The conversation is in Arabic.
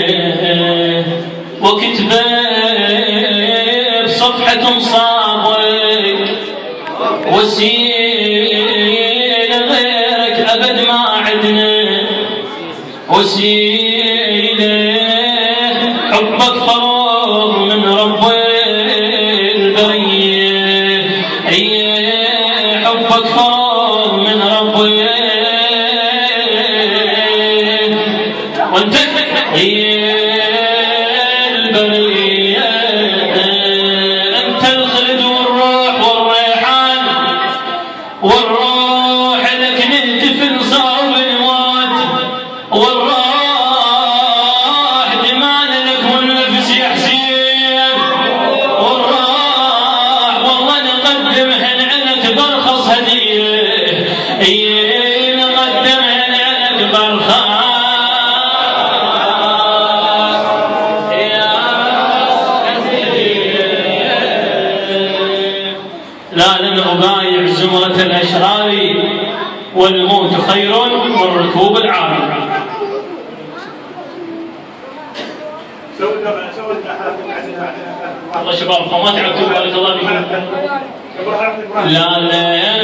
وسيله وكتبه بصفحة صابك وسيله غيرك أبد ما عدنا وسيله حبك فرض من رب البرية حبك فرض من رب وانت البرية انت الخلد والروح والريحان والروح لك نهتف صوب الموت والروح دمان لك والنفس يا حسين والروح والله نقدمهن لك برخص هديه نقدمهن لك برخص لا لن أبايع زمرة الأشرار والموت خير من ركوب العار. الله شباب ما تعبتوا بارك الله فيكم. لا لا